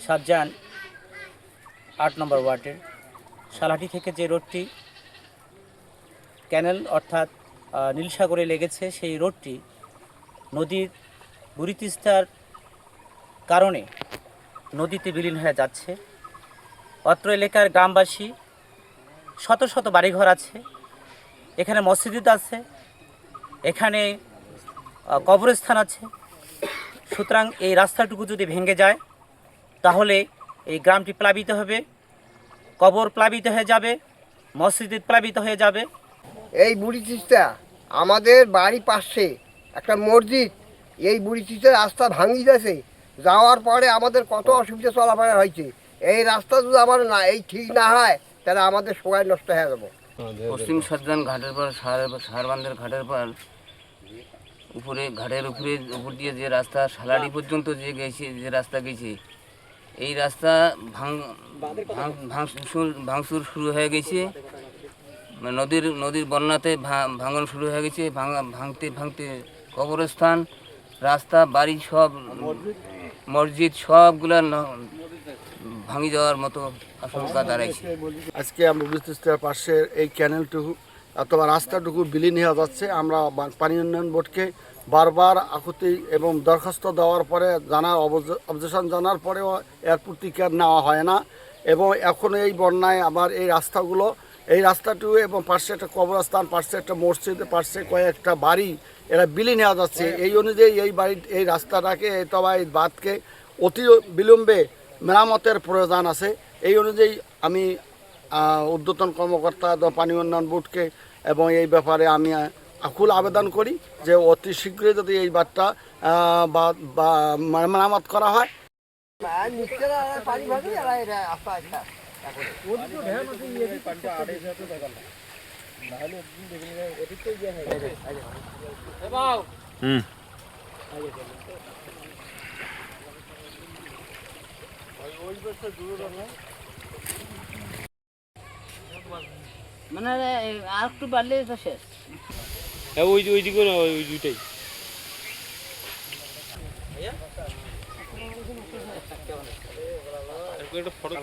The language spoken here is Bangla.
শাহজাহান ৮ নম্বর ওয়ার্ডের সালাটি থেকে যে রোডটি ক্যানেল অর্থাৎ নীলসাগরে লেগেছে, সেই রোডটি নদীর বুড়ি তিস্তার কারণে নদীতে বিলীন হয়ে যাচ্ছে। অত্র এলাকার গ্রামবাসী শত শত বাড়িঘর আছে, এখানে মসজিদ আছে, এখানে কবরস্থান আছে। সুতরাং এই রাস্তাটুকু যদি ভেঙে যায় তাহলে এই গ্রামটি প্লাবিত হবে, কবর প্লাবিত হয়ে যাবে, মসজিদ প্লাবিত হয়ে যাবে। এই বুড়ি তিস্তা আমাদের বাড়ি পাশে একটা মসজিদ, এই বুড়ি তিস্তার রাস্তা ভাঙি গেছে, যাওয়ার পরে আমাদের কত অসুবিধা চলাফেরা হয়েছে। এই রাস্তা যদি আমার না এই ঠিক না হয় তাহলে আমাদের সবাই নষ্ট হয়ে যাবো। পশ্চিম শাহজাহান ঘাটের পর সারবান্ধের ঘাটের পর উপরে ঘাটের উপর দিয়ে যে রাস্তা সালাড়ি পর্যন্ত যে রাস্তা গেছে, এই রাস্তা ভাঙচুর শুরু হয়ে গেছে। নদীর বন্যাতে ভাঙন শুরু হয়ে গেছে। ভাঙতে কবরস্থান, রাস্তা, বাড়ি, সব মসজিদ সবগুলা ভাঙি যাওয়ার মতো আশঙ্কা দাঁড়াইছে। আজকে আমরা বুড়িতিস্তার পাশের এই ক্যানেলটুকু অথবা রাস্তাটুকু বিলীন হয়ে যাচ্ছে। আমরা পানি উন্নয়ন বোর্ডকে বারবার আকুতি এবং দরখাস্ত দেওয়ার পরে অবজেকশন জানার পরেও এর প্রতিকার নেওয়া হয় না। এবং এখন এই বন্যায় আবার এই রাস্তাটুকু এবং পাশে একটা কবরস্থান, পাশে একটা মসজিদ, পাশে কয়েকটা বাড়ি এরা বিলীন হয়ে যাচ্ছে। এই অনুযায়ী এই রাস্তাটাকে অথবা এই বাঁধকে অতি বিলম্বে মেরামতের প্রয়োজন আছে। এই অনুযায়ী আমি ঊর্ধ্বতন কর্মকর্তা পানি উন্নয়ন বোর্ডকে এবং এই ব্যাপারে আমি আকুল আবেদন করি যে অতি শীঘ্রই যদি এই বাঁধটা মেরামত করা হয়। মানে আর একটু বাড়লে তো শেষ। ওই দিকে না, ওই দুইটাই একটা ফটো